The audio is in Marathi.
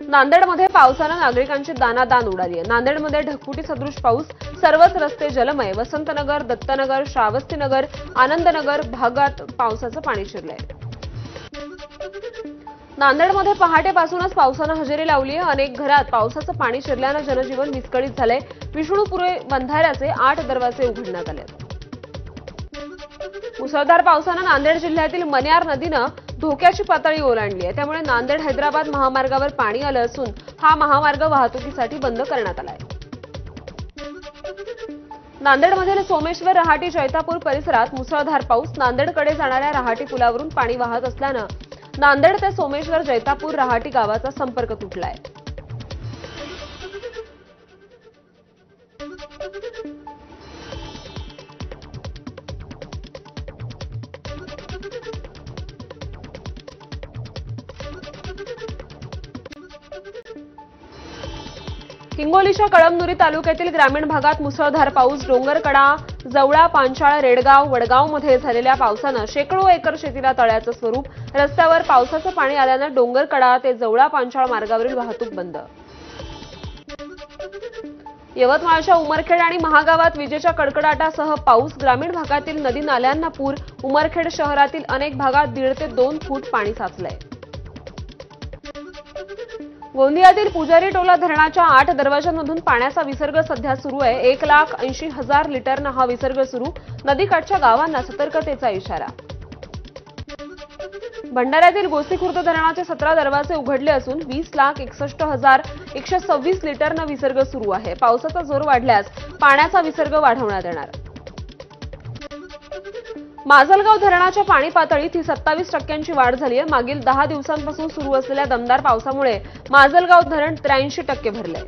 नांदेडमध्ये पावसानं नागरिकांची दानादान उडाली आहे। नांदेडमध्ये ढगफुटी सदृश पाऊस, सर्वच रस्ते जलमय। वसंतनगर, दत्तनगर, श्रावस्तीनगर, आनंदनगर भागात पावसाचं पाणी शिरलंय। नांदेडमध्ये पहाटेपासूनच पावसानं हजेरी लावली आहे। अनेक घरात पावसाचं पाणी शिरल्यानं जनजीवन विस्कळीत झालंय। विष्णुपुरी बंधाऱ्याचे 8 दरवाजे उघडण्यात आले। मुसळधार पावसानं नांदेड जिल्ह्यातील मन्यार नदीनं धोक्याची पातळी ओलांडली आहे। त्यामुळे नांदेड हैदराबाद महामार्गावर पाणी आलं असून हा महामार्ग वाहतुकीसाठी बंद करण्यात आला आहे। नांदेडमधील सोमेश्वर, रहाटी, जैतापूर परिसरात मुसळधार पाऊस। नांदेडकडे जाणाऱ्या रहाटी पुलावरून पाणी वाहत असल्यानं नांदेड ते सोमेश्वर, जैतापूर, रहाटी गावाचा संपर्क तुटलाय। हिंगोलीच्या कळमनुरी तालुक्यातील ग्रामीण भागात मुसळधार पाऊस। डोंगरकडा, जवळा, पांचाळ, रेडगाव, वडगावमध्ये झालेल्या पावसानं शेकडो एकर शेतीला तळ्याचं स्वरूप। रस्त्यावर पावसाचं पाणी आल्यानं डोंगरकडा ते जवळा, पांचाळ मार्गावरील वाहतूक बंद। यवतमाळच्या उमरखेड आणि महागावात विजेच्या कडकडाटासह पाऊस। ग्रामीण भागातील नदी नाल्यांना पूर। उमरखेड शहरातील अनेक भागात 1.5 ते 2 फूट पाणी साचलंय। गोंदियातील पुजारी टोला धरणाच्या 8 दरवाजांमधून पाण्याचा विसर्ग सध्या सुरू आहे। 1,80,000 लिटरनं हा विसर्ग सुरू। नदीकाठच्या गावांना सतर्कतेचा इशारा। भंडाऱ्यातील गोसीखुर्द धरणाचे 17 दरवाजे उघडले असून 20,61,126 लिटरनं विसर्ग सुरू आहे। पावसाचा जोर वाढल्यास पाण्याचा विसर्ग वाढवण्यात येणार। माजलगाव धरणाच्या पाणी पातळीत 27% वाढ झाली आहे। मागील 10 दिवसांपासून सुरू असलेल्या दमदार पावसामुळे माजलगाव धरण 83% भरलंय।